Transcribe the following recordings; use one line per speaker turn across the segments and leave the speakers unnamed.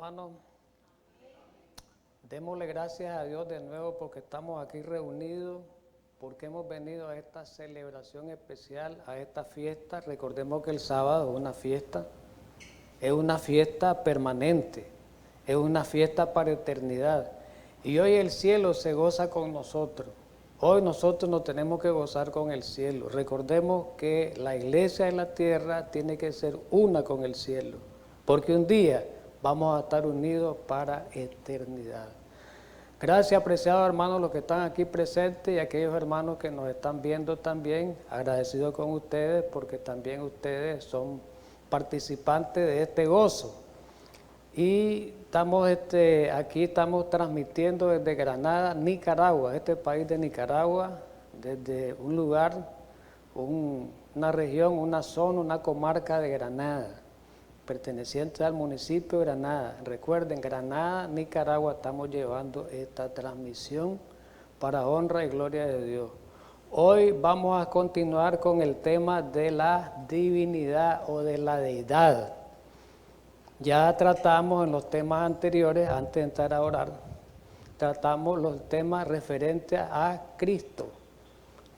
hermanos. Démosle gracias a Dios de nuevo porque estamos aquí reunidos, porque hemos venido a esta celebración especial, a esta fiesta. Recordemos que el sábado es una fiesta permanente, es una fiesta para eternidad. Y hoy el cielo se goza con nosotros. Hoy nosotros nos tenemos que gozar con el cielo. Recordemos que la iglesia en la tierra tiene que ser una con el cielo, porque un día vamos a estar unidos para eternidad. Gracias, apreciados hermanos, los que están aquí presentes y aquellos hermanos que nos están viendo también. Agradecido con ustedes porque también ustedes son participantes de este gozo. Y estamos aquí estamos transmitiendo desde Granada, Nicaragua, este país de Nicaragua, desde un lugar, una región, una zona, una comarca de Granada, perteneciente al municipio de Granada. Recuerden, Granada, Nicaragua, estamos llevando esta transmisión para honra y gloria de Dios. Hoy vamos a continuar con el tema de la divinidad o de la deidad. Ya tratamos en los temas anteriores, antes de entrar a orar, tratamos los temas referentes a Cristo,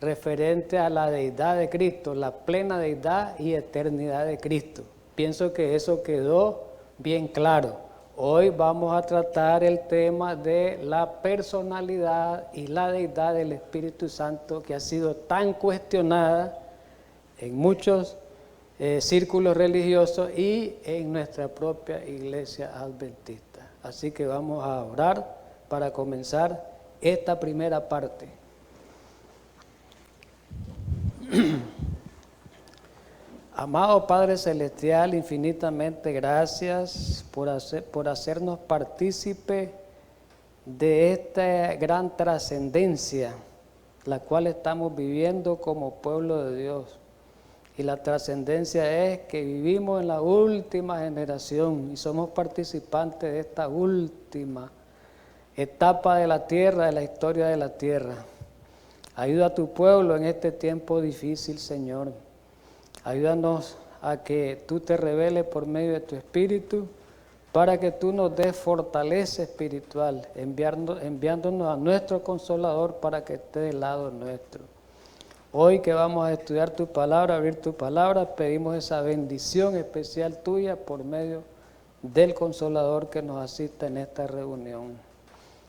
referente a la deidad de Cristo, la plena deidad y eternidad de Cristo. Pienso que eso quedó bien claro. Hoy vamos a tratar el tema de la personalidad y la deidad del Espíritu Santo, que ha sido tan cuestionada en muchos círculos religiosos y en nuestra propia iglesia adventista. Así que vamos a orar para comenzar esta primera parte. Amado Padre Celestial, infinitamente gracias por hacernos partícipe de esta gran trascendencia, la cual estamos viviendo como pueblo de Dios. Y la trascendencia es que vivimos en la última generación y somos participantes de esta última etapa de la tierra, de la historia de la tierra. Ayuda a tu pueblo en este tiempo difícil, Señor. Ayúdanos a que tú te reveles por medio de tu Espíritu, para que tú nos des fortaleza espiritual, enviándonos a nuestro Consolador para que esté del lado nuestro. Hoy que vamos a estudiar tu palabra, abrir tu palabra, pedimos esa bendición especial tuya por medio del Consolador que nos asista en esta reunión.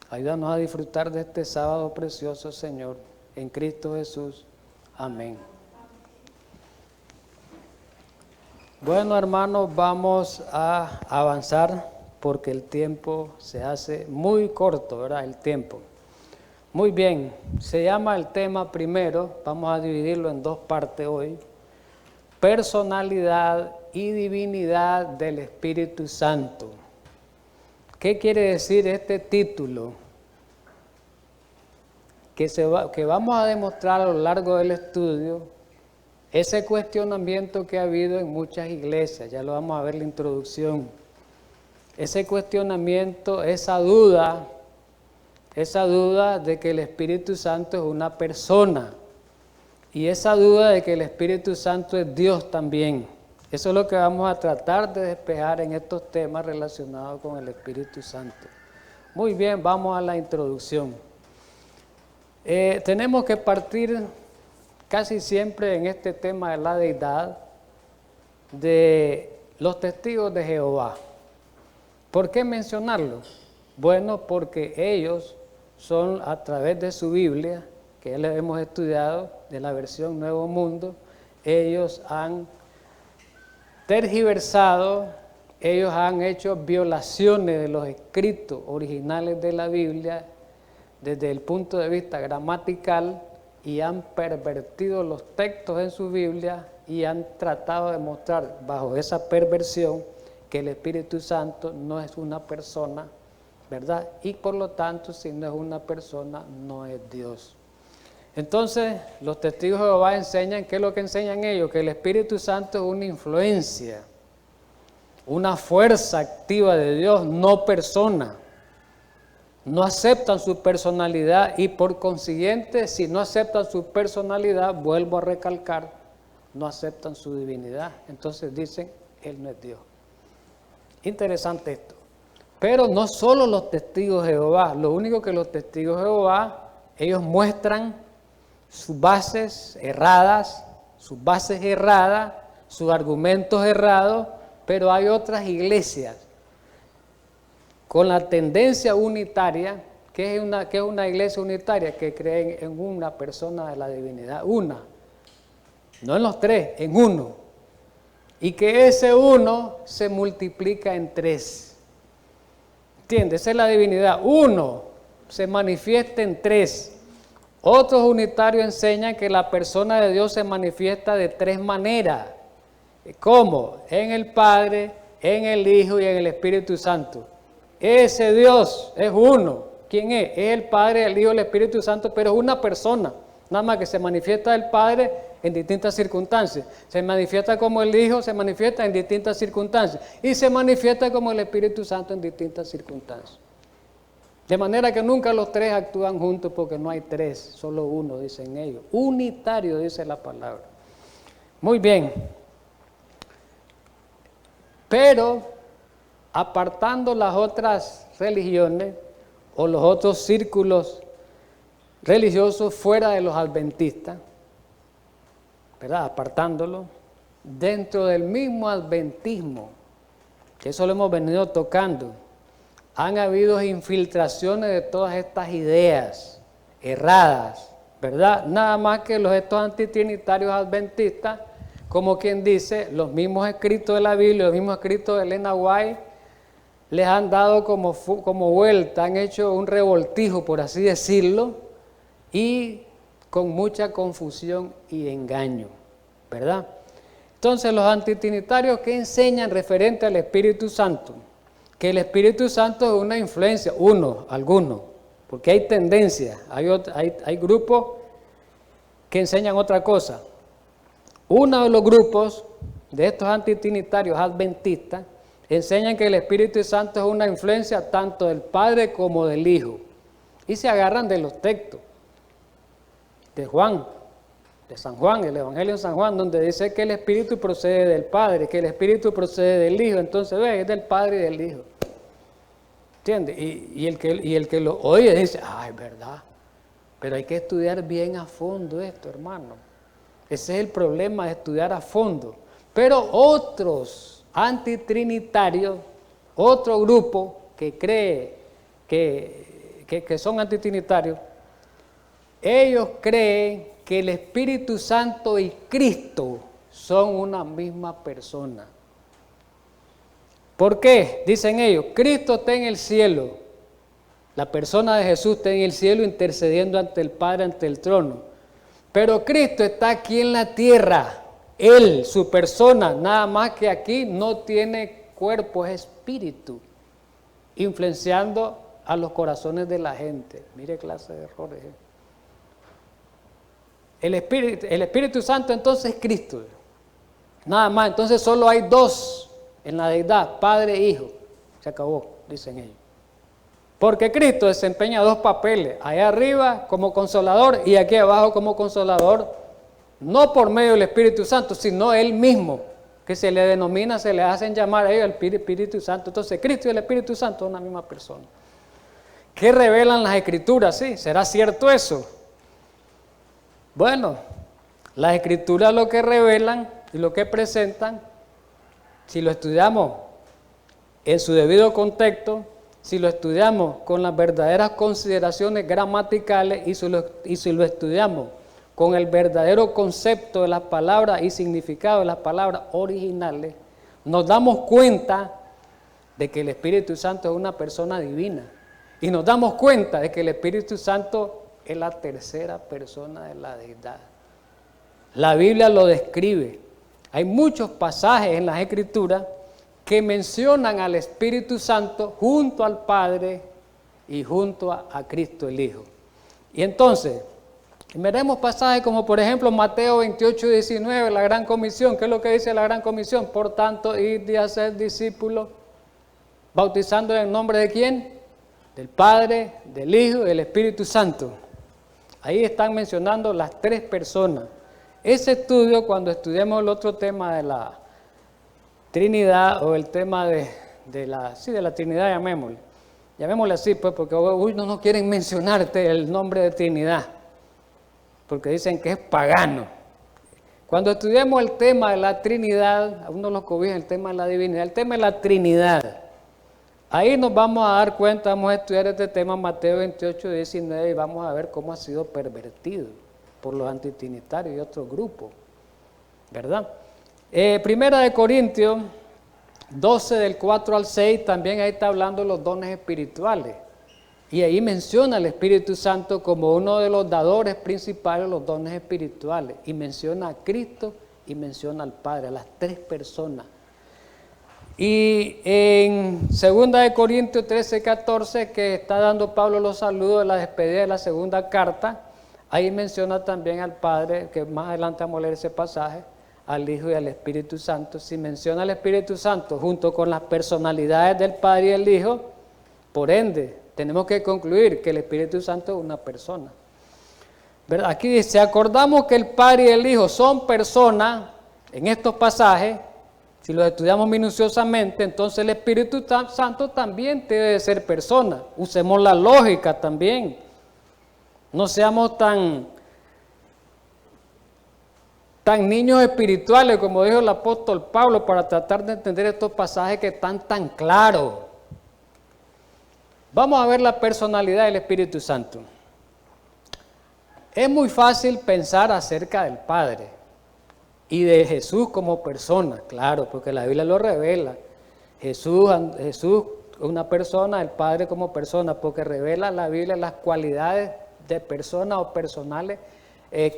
Ayúdanos a disfrutar de este sábado precioso, Señor, en Cristo Jesús. Amén. Bueno, hermanos, vamos a avanzar porque el tiempo se hace muy corto, ¿verdad? El tiempo. Muy bien, se llama el tema primero, vamos a dividirlo en dos partes hoy, personalidad y divinidad del Espíritu Santo. ¿Qué quiere decir este título? Que vamos a demostrar a lo largo del estudio ese cuestionamiento que ha habido en muchas iglesias, ya lo vamos a ver en la introducción. Ese cuestionamiento, esa duda de que el Espíritu Santo es una persona y esa duda de que el Espíritu Santo es Dios también. Eso es lo que vamos a tratar de despejar en estos temas relacionados con el Espíritu Santo. Muy bien, vamos a la introducción. Tenemos que partir casi siempre en este tema de la deidad de los testigos de Jehová. ¿Por qué mencionarlos? Bueno, porque ellos son, a través de su Biblia, que ya les hemos estudiado, de la versión Nuevo Mundo, ellos han tergiversado, ellos han hecho violaciones de los escritos originales de la Biblia desde el punto de vista gramatical y han pervertido los textos en su Biblia y han tratado de mostrar bajo esa perversión que el Espíritu Santo no es una persona, ¿verdad? Y por lo tanto, si no es una persona, no es Dios. Entonces, los testigos de Jehová enseñan, ¿qué es lo que enseñan ellos? Que el Espíritu Santo es una influencia, una fuerza activa de Dios, no persona. No aceptan su personalidad y por consiguiente, si no aceptan su personalidad, vuelvo a recalcar, no aceptan su divinidad. Entonces dicen, Él no es Dios. Interesante esto. Pero no solo los testigos de Jehová, lo único que los testigos de Jehová, ellos muestran sus bases erradas, sus argumentos errados, pero hay otras iglesias con la tendencia unitaria. ¿Qué es una iglesia unitaria? Que creen en una persona de la divinidad, una, no en los tres, en uno, y que ese uno se multiplica en tres. ¿Entiendes? Esa es la divinidad. Uno se manifiesta en tres. Otros unitarios enseñan que la persona de Dios se manifiesta de tres maneras. ¿Cómo? En el Padre, en el Hijo y en el Espíritu Santo. Ese Dios es uno. ¿Quién es? Es el Padre, el Hijo y el Espíritu Santo, pero es una persona. Nada más que se manifiesta el Padre en distintas circunstancias. Se manifiesta como el Hijo, se manifiesta en distintas circunstancias. Y se manifiesta como el Espíritu Santo en distintas circunstancias. De manera que nunca los tres actúan juntos porque no hay tres, solo uno, dicen ellos. Unitario, dice la palabra. Muy bien. Pero, apartando las otras religiones o los otros círculos religiosos fuera de los adventistas, ¿verdad? Apartándolo, dentro del mismo adventismo, que eso lo hemos venido tocando, han habido infiltraciones de todas estas ideas erradas, ¿verdad? Nada más que estos antitrinitarios adventistas, como quien dice, los mismos escritos de la Biblia, los mismos escritos de Elena White, les han dado como vuelta, han hecho un revoltijo, por así decirlo, y con mucha confusión y engaño, ¿verdad? Entonces los antitrinitarios, ¿qué enseñan referente al Espíritu Santo? Que el Espíritu Santo es una influencia, algunos, porque hay tendencias, hay grupos que enseñan otra cosa. Uno de los grupos de estos antitrinitarios adventistas enseñan que el Espíritu Santo es una influencia tanto del Padre como del Hijo, y se agarran de los textos de Juan, de San Juan, el Evangelio de San Juan, donde dice que el Espíritu procede del Padre, que el Espíritu procede del Hijo. Entonces, ve, es del Padre y del Hijo. ¿Entiendes? Y el que lo oye dice, es verdad, pero hay que estudiar bien a fondo esto, hermano. Ese es el problema, de estudiar a fondo. Pero otros antitrinitarios, otro grupo que cree que son antitrinitarios, ellos creen que el Espíritu Santo y Cristo son una misma persona. ¿Por qué? Dicen ellos, Cristo está en el cielo, la persona de Jesús está en el cielo intercediendo ante el Padre, ante el trono. Pero Cristo está aquí en la tierra, Él, su persona, nada más que aquí no tiene cuerpo, es espíritu, influenciando a los corazones de la gente. Mire clase de errores. El Espíritu Santo entonces es Cristo, nada más. Entonces solo hay dos en la deidad, Padre e Hijo. Se acabó, dicen ellos. Porque Cristo desempeña dos papeles, allá arriba como consolador y aquí abajo como consolador, no por medio del Espíritu Santo, sino Él mismo, que se le denomina, se le hacen llamar a ellos el Espíritu Santo. Entonces Cristo y el Espíritu Santo son una misma persona. ¿Qué revelan las Escrituras? ¿Sí? ¿Será cierto eso? Bueno, las Escrituras lo que revelan y lo que presentan, si lo estudiamos en su debido contexto, si lo estudiamos con las verdaderas consideraciones gramaticales y si lo estudiamos con el verdadero concepto de las palabras y significado de las palabras originales, nos damos cuenta de que el Espíritu Santo es una persona divina. Y nos damos cuenta de que el Espíritu Santo es la tercera persona de la deidad. La Biblia lo describe. Hay muchos pasajes en las Escrituras que mencionan al Espíritu Santo junto al Padre y junto a Cristo el Hijo. Y entonces, veremos pasajes como por ejemplo Mateo 28, 19, la Gran Comisión. ¿Qué es lo que dice la Gran Comisión? Por tanto, id y haced discípulos, bautizando en nombre de ¿quién? Del Padre, del Hijo y del Espíritu Santo. Ahí están mencionando las tres personas. Ese estudio, cuando estudiemos el otro tema de la Trinidad o el tema de de la Trinidad, llamémosle así, pues, porque hoy no quieren mencionarte el nombre de Trinidad, porque dicen que es pagano. Cuando estudiamos el tema de la Trinidad, a uno lo cobija el tema de la divinidad, el tema de la Trinidad. Ahí nos vamos a dar cuenta, vamos a estudiar este tema Mateo 28, 19 y vamos a ver cómo ha sido pervertido por los antitrinitarios y otros grupos, ¿verdad? Primera de Corintios 12 del 4 al 6, también ahí está hablando de los dones espirituales y ahí menciona al Espíritu Santo como uno de los dadores principales de los dones espirituales y menciona a Cristo y menciona al Padre, a las tres personas. Y en 2 de Corintios 13, 14, que está dando Pablo los saludos de la despedida de la segunda carta, ahí menciona también al Padre, que más adelante vamos a leer ese pasaje, al Hijo y al Espíritu Santo. Si menciona al Espíritu Santo junto con las personalidades del Padre y el Hijo, por ende, tenemos que concluir que el Espíritu Santo es una persona. ¿Verdad? Aquí dice, acordamos que el Padre y el Hijo son personas, en estos pasajes, si los estudiamos minuciosamente, entonces el Espíritu Santo también debe de ser persona. Usemos la lógica también. No seamos tan niños espirituales, como dijo el apóstol Pablo, para tratar de entender estos pasajes que están tan claros. Vamos a ver la personalidad del Espíritu Santo. Es muy fácil pensar acerca del Padre y de Jesús como persona, claro, porque la Biblia lo revela. Jesús es una persona, el Padre como persona, porque revela la Biblia las cualidades de persona o personales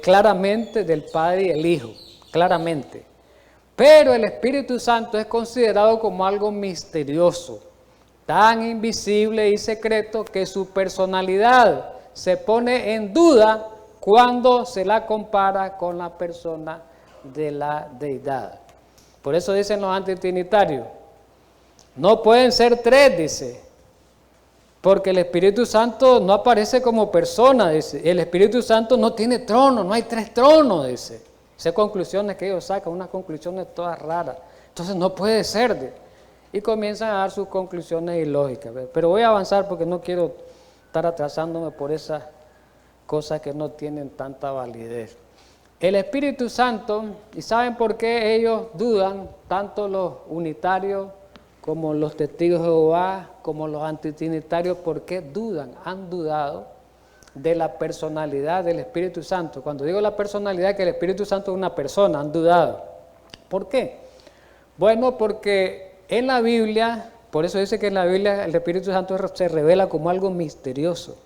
claramente del Padre y el Hijo, claramente. Pero el Espíritu Santo es considerado como algo misterioso, tan invisible y secreto que su personalidad se pone en duda cuando se la compara con la persona de la deidad. Por eso dicen los antitrinitarios, no pueden ser tres, dice, porque el Espíritu Santo no aparece como persona, dice, el Espíritu Santo no tiene trono, no hay tres tronos, dice. Esas conclusiones que ellos sacan, unas conclusiones todas raras, entonces no puede ser, y comienzan a dar sus conclusiones ilógicas, pero voy a avanzar porque no quiero estar atrasándome por esas cosas que no tienen tanta validez. El Espíritu Santo, ¿y saben por qué ellos dudan, tanto los unitarios como los testigos de Jehová, como los antitrinitarios? ¿Por qué dudan? Han dudado de la personalidad del Espíritu Santo. Cuando digo la personalidad, que el Espíritu Santo es una persona, han dudado. ¿Por qué? Bueno, porque en la Biblia, por eso dice que en la Biblia el Espíritu Santo se revela como algo misterioso,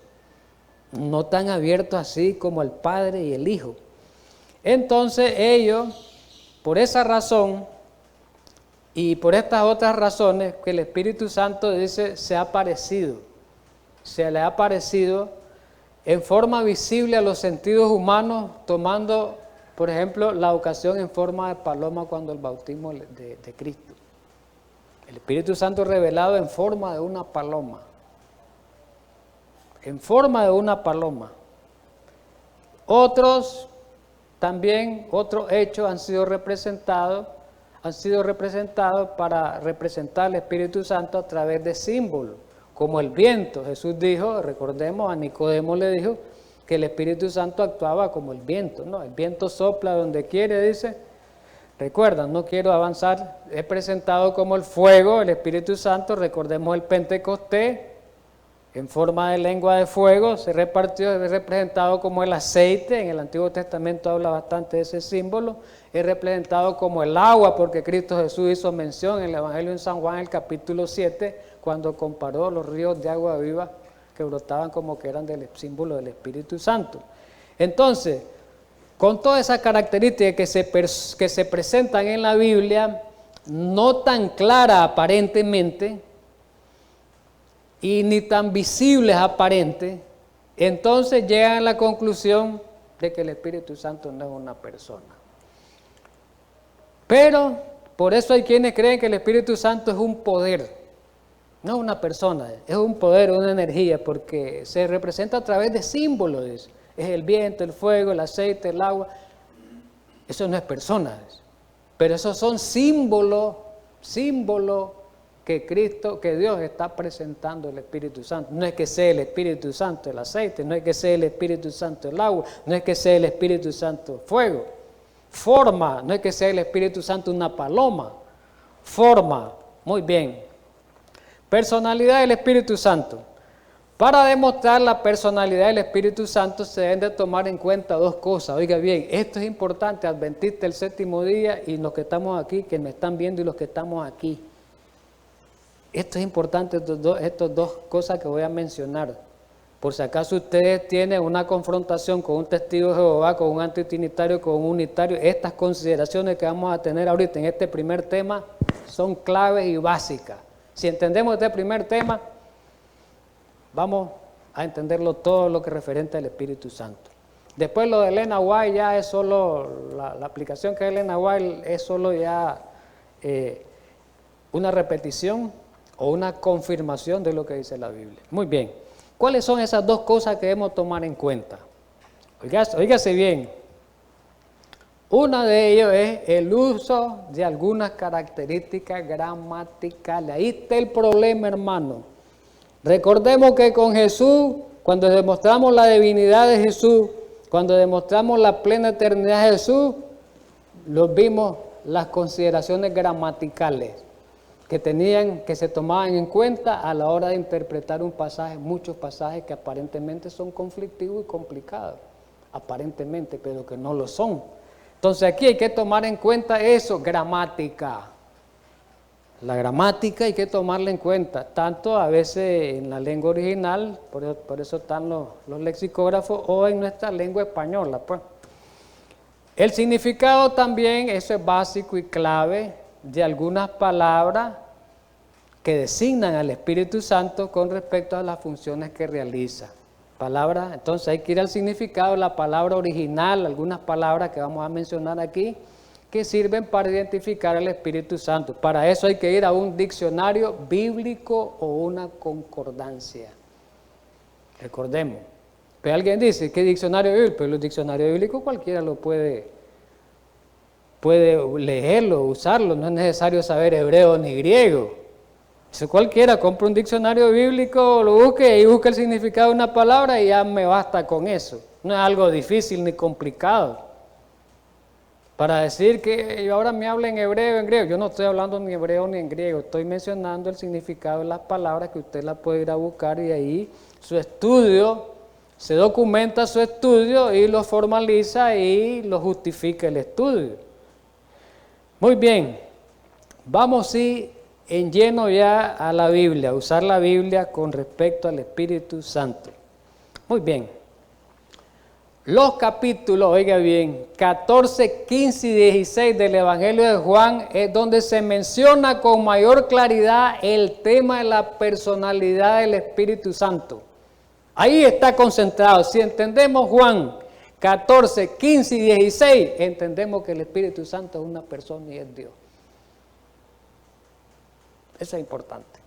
no tan abierto así como el Padre y el Hijo. Entonces ellos, por esa razón y por estas otras razones, que el Espíritu Santo dice se le ha aparecido en forma visible a los sentidos humanos, tomando, por ejemplo, la ocasión en forma de paloma cuando el bautismo de Cristo. El Espíritu Santo revelado en forma de una paloma. En forma de una paloma. Otros hechos han sido representados para representar al Espíritu Santo a través de símbolos, como el viento. Jesús dijo, recordemos, a Nicodemo le dijo que el Espíritu Santo actuaba como el viento, ¿no? El viento sopla donde quiere, dice. Recuerdan, no quiero avanzar, es presentado como el fuego, el Espíritu Santo, recordemos el Pentecostés, en forma de lengua de fuego, se repartió, es representado como el aceite, en el Antiguo Testamento habla bastante de ese símbolo, es representado como el agua, porque Cristo Jesús hizo mención en el Evangelio de San Juan, el capítulo 7, cuando comparó los ríos de agua viva que brotaban como que eran del símbolo del Espíritu Santo. Entonces, con todas esas características que se presentan en la Biblia, no tan claras aparentemente, y ni tan visibles aparentes, entonces llegan a la conclusión de que el Espíritu Santo no es una persona. Pero por eso hay quienes creen que el Espíritu Santo es un poder, no una persona, es un poder, una energía, porque se representa a través de símbolos. Es el viento, el fuego, el aceite, el agua. Eso no es persona, pero esos son símbolos que Dios está presentando el Espíritu Santo. No es que sea el Espíritu Santo el aceite, no es que sea el Espíritu Santo el agua, no es que sea el Espíritu Santo fuego. Forma, no es que sea el Espíritu Santo una paloma. Forma, muy bien. Personalidad del Espíritu Santo. Para demostrar la personalidad del Espíritu Santo se deben de tomar en cuenta dos cosas. Oiga bien, esto es importante, adventistas del séptimo día y los que estamos aquí, que me están viendo y los que estamos aquí. Esto es importante, estas dos cosas que voy a mencionar. Por si acaso ustedes tienen una confrontación con un testigo de Jehová, con un antitrinitario, con un unitario, estas consideraciones que vamos a tener ahorita en este primer tema son claves y básicas. Si entendemos este primer tema, vamos a entenderlo todo lo que es referente al Espíritu Santo. Después lo de Elena White ya es solo, la aplicación que es Elena White es solo ya una repetición o una confirmación de lo que dice la Biblia. Muy bien, ¿cuáles son esas dos cosas que debemos tomar en cuenta? Óigase bien, una de ellas es el uso de algunas características gramaticales. Ahí está el problema, hermano. Recordemos que con Jesús, cuando demostramos la divinidad de Jesús, cuando demostramos la plena eternidad de Jesús, los vimos las consideraciones gramaticales que se tomaban en cuenta a la hora de interpretar un pasaje, muchos pasajes que aparentemente son conflictivos y complicados, aparentemente, pero que no lo son. Entonces aquí hay que tomar en cuenta eso, gramática. La gramática hay que tomarla en cuenta, tanto a veces en la lengua original, por eso están los lexicógrafos, o en nuestra lengua española, pues. El significado también, eso es básico y clave, de algunas palabras que designan al Espíritu Santo con respecto a las funciones que realiza. Palabras, entonces hay que ir al significado de la palabra original, algunas palabras que vamos a mencionar aquí, que sirven para identificar al Espíritu Santo. Para eso hay que ir a un diccionario bíblico o una concordancia. Recordemos. Pero alguien dice, ¿qué diccionario bíblico? Pero los diccionarios bíblicos cualquiera lo puede leerlo, usarlo, no es necesario saber hebreo ni griego. Si cualquiera compra un diccionario bíblico, lo busque y busca el significado de una palabra y ya me basta con eso. No es algo difícil ni complicado. Para decir que ahora me habla en hebreo o en griego, yo no estoy hablando ni hebreo ni en griego, estoy mencionando el significado de las palabras que usted la puede ir a buscar y ahí su estudio, se documenta su estudio y lo formaliza y lo justifica el estudio. Muy bien, vamos en lleno ya a la Biblia, a usar la Biblia con respecto al Espíritu Santo. Muy bien. Los capítulos, oiga bien, 14, 15 y 16 del Evangelio de Juan es donde se menciona con mayor claridad el tema de la personalidad del Espíritu Santo. Ahí está concentrado. Si entendemos Juan 14, 15 y 16, entendemos que el Espíritu Santo es una persona y es Dios. Eso es importante.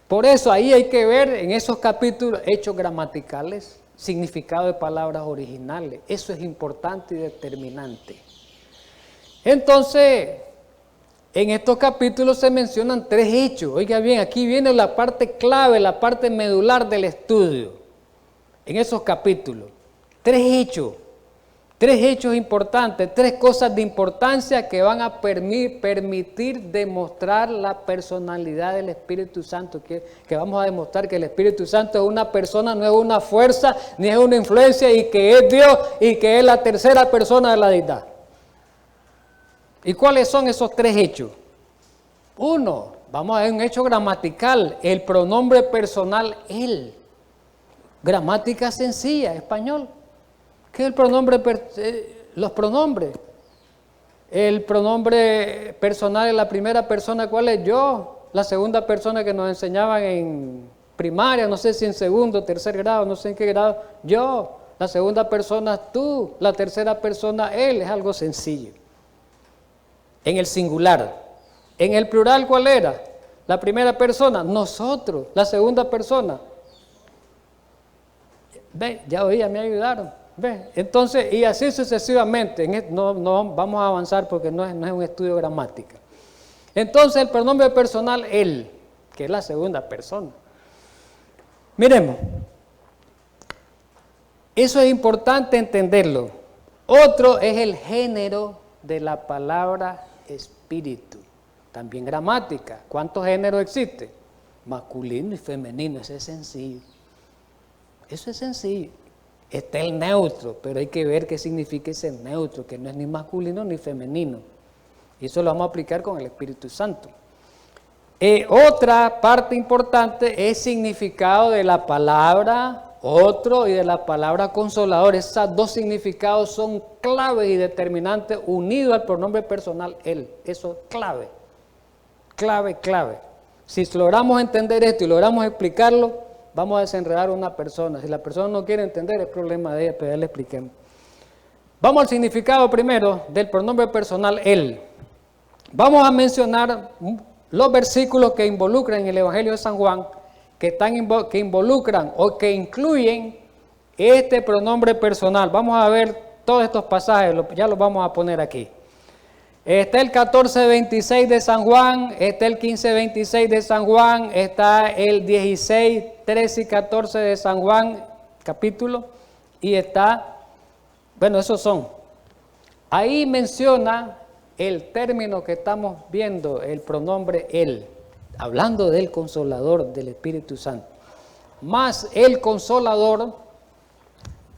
Por eso ahí hay que ver en esos capítulos hechos gramaticales, significado de palabras originales. Eso es importante y determinante. Entonces, en estos capítulos se mencionan tres hechos. Oiga bien, aquí viene la parte clave, la parte medular del estudio. En esos capítulos. Tres hechos importantes, tres cosas de importancia que van a permitir demostrar la personalidad del Espíritu Santo, que vamos a demostrar que el Espíritu Santo es una persona, no es una fuerza, ni es una influencia, y que es Dios y que es la tercera persona de la deidad. ¿Y cuáles son esos tres hechos? Uno, vamos a ver un hecho gramatical, el pronombre personal él. Gramática sencilla, español. ¿Qué es el pronombre? Los pronombres. El pronombre personal es la primera persona, ¿cuál es? Yo. La segunda persona que nos enseñaban en primaria, no sé si en segundo, tercer grado, no sé en qué grado, yo. La segunda persona tú, la tercera persona él, es algo sencillo. En el singular. En el plural, ¿cuál era? La primera persona, nosotros. La segunda persona. Ve, ya me ayudaron. ¿Ve? Entonces, y así sucesivamente. No vamos a avanzar porque no es un estudio de gramática. Entonces el pronombre personal él, que es la segunda persona. Miremos, eso es importante entenderlo. Otro es el género de la palabra espíritu. También gramática. ¿Cuántos géneros existen? Masculino y femenino. Eso es sencillo. Eso es sencillo. Está el neutro, pero hay que ver qué significa ese neutro, que no es ni masculino ni femenino. Y eso lo vamos a aplicar con el Espíritu Santo. Otra parte importante es significado de la palabra otro y de la palabra consolador. Esos dos significados son claves y determinantes unidos al pronombre personal él. Eso es clave, clave, clave. Si logramos entender esto y logramos explicarlo, vamos a desenredar a una persona. Si la persona no quiere entender, es problema de ella, pero ya le expliquemos. Vamos al significado primero del pronombre personal él. Vamos a mencionar los versículos que involucran en el Evangelio de San Juan, que involucran o que incluyen este pronombre personal. Vamos a ver todos estos pasajes, ya los vamos a poner aquí. Está el 14:26 de San Juan, está el 15:26 de San Juan, está el 16, 13 y 14 de San Juan, capítulo, y está, bueno, esos son. Ahí menciona el término que estamos viendo, el pronombre él, hablando del Consolador, del Espíritu Santo. Más el Consolador,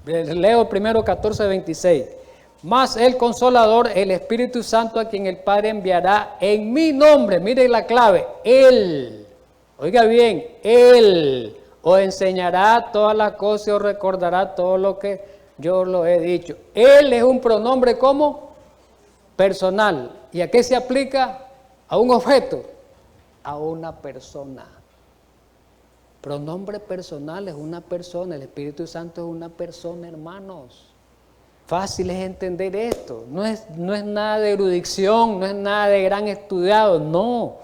leo primero 14:26. Más el Consolador, el Espíritu Santo, a quien el Padre enviará en mi nombre. Mire la clave, él. Oiga bien, él os enseñará todas las cosas y os recordará todo lo que yo lo he dicho. Él es un pronombre como personal. ¿Y a qué se aplica? A un objeto, a una persona. Pronombre personal es una persona, el Espíritu Santo es una persona, hermanos. Fácil es entender esto, no es nada de erudición, no es nada de gran estudiado, no.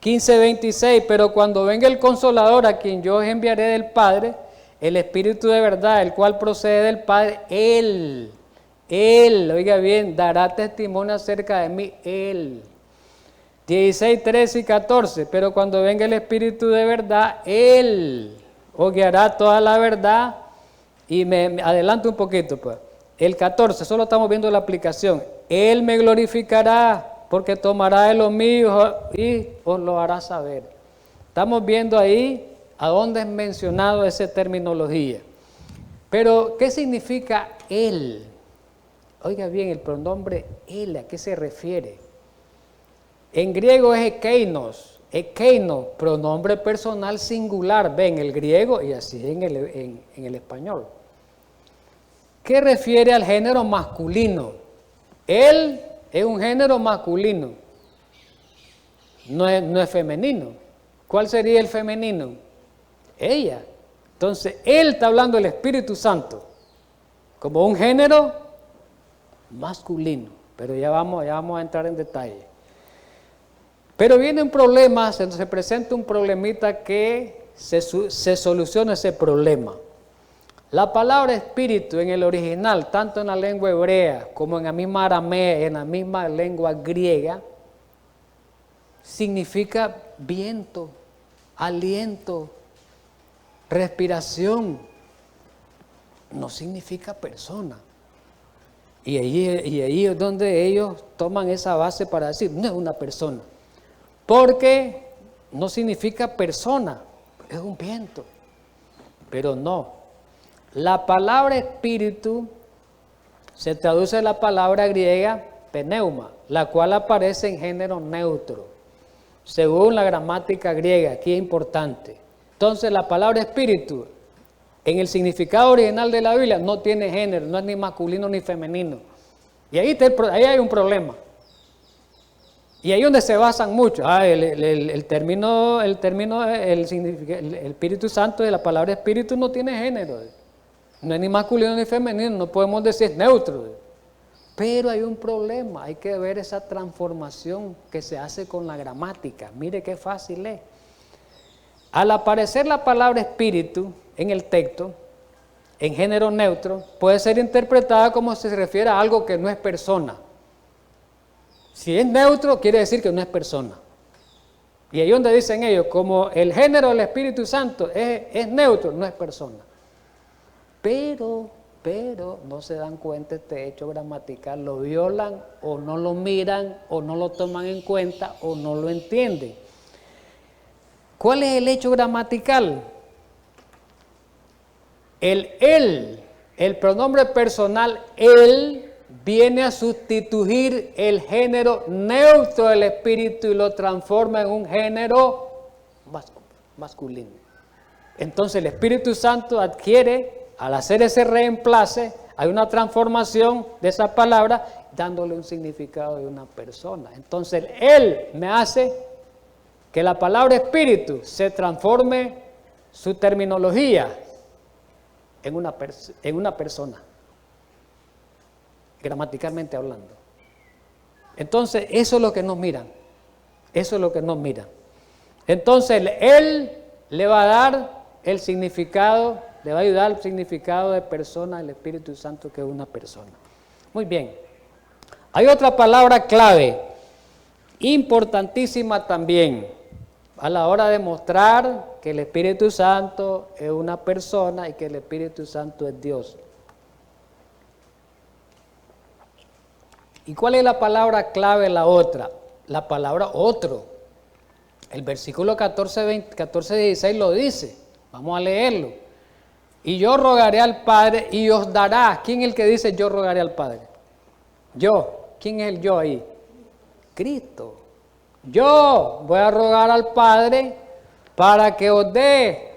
15:26, pero cuando venga el Consolador, a quien yo os enviaré del Padre, el Espíritu de verdad, el cual procede del Padre, Él, oiga bien, dará testimonio acerca de mí, Él. 16, 13 y 14, pero cuando venga el Espíritu de verdad, Él os guiará toda la verdad. Y me adelanto un poquito, pues. El 14, solo estamos viendo la aplicación. Él me glorificará, porque tomará de lo mío y os lo hará saber. Estamos viendo ahí a dónde es mencionado esa terminología. Pero, ¿qué significa Él? Oiga bien, el pronombre Él, ¿a qué se refiere? En griego es ekeinos, pronombre personal singular, ven el griego y así en el español. ¿Qué refiere al género masculino? Él es un género masculino, no es femenino. ¿Cuál sería el femenino? Ella. Entonces, él está hablando del Espíritu Santo como un género masculino, pero ya vamos a entrar en detalle. Pero viene un problema, se presenta un problemita que se soluciona ese problema. La palabra espíritu en el original, tanto en la lengua hebrea como en la misma aramea, en la misma lengua griega, significa viento, aliento, respiración. No significa persona. Y ahí es donde ellos toman esa base para decir, no es una persona. Porque no significa persona, es un viento. Pero no. La palabra espíritu se traduce de la palabra griega pneuma, la cual aparece en género neutro, según la gramática griega, aquí es importante. Entonces la palabra espíritu, en el significado original de la Biblia, no tiene género, no es ni masculino ni femenino. Y ahí hay un problema. Y ahí es donde se basan mucho. El Espíritu Santo de la palabra espíritu no tiene género. No es ni masculino ni femenino, no podemos decir neutro. Pero hay un problema, hay que ver esa transformación que se hace con la gramática. Mire qué fácil es. Al aparecer la palabra espíritu en el texto, en género neutro, puede ser interpretada como si se refiere a algo que no es persona. Si es neutro, quiere decir que no es persona. Y ahí donde dicen ellos, como el género del Espíritu Santo es neutro, no es persona. Pero no se dan cuenta de este hecho gramatical, lo violan o no lo miran o no lo toman en cuenta o no lo entienden. ¿Cuál es el hecho gramatical? El pronombre personal él viene a sustituir el género neutro del espíritu y lo transforma en un género masculino. Entonces el Espíritu Santo adquiere, al hacer ese reemplace, hay una transformación de esa palabra dándole un significado de una persona. Entonces él me hace que la palabra espíritu se transforme su terminología en una persona, gramaticalmente hablando. Entonces, eso es lo que nos miran. Eso es lo que nos miran. Entonces, él le va a dar el significado, le va a ayudar el significado de persona, el Espíritu Santo, que es una persona. Muy bien. Hay otra palabra clave, importantísima también, a la hora de mostrar que el Espíritu Santo es una persona y que el Espíritu Santo es Dios. ¿Y cuál es la palabra clave, la otra? La palabra otro. El versículo 14:16 lo dice. Vamos a leerlo. Y yo rogaré al Padre y os dará. ¿Quién es el que dice yo rogaré al Padre? Yo. ¿Quién es el yo ahí? Cristo. Yo voy a rogar al Padre para que os dé,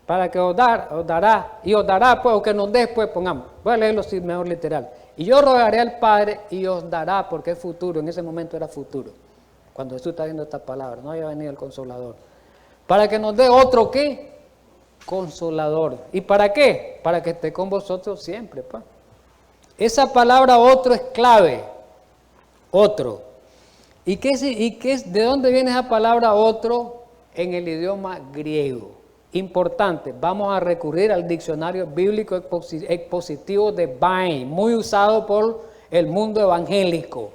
os dará, y os dará, pues, o que nos dé, pues, pongamos. Voy a leerlo así, mejor literal. Y yo rogaré al Padre y os dará, porque es futuro, en ese momento era futuro, cuando Jesús está viendo esta palabra, no había venido el Consolador. Para que nos dé otro, ¿qué? Consolador. ¿Y para qué? Para que esté con vosotros siempre, pues. Esa palabra otro es clave, otro. ¿De dónde viene esa palabra otro en el idioma griego? Importante, vamos a recurrir al diccionario bíblico expositivo de Bain, muy usado por el mundo evangélico.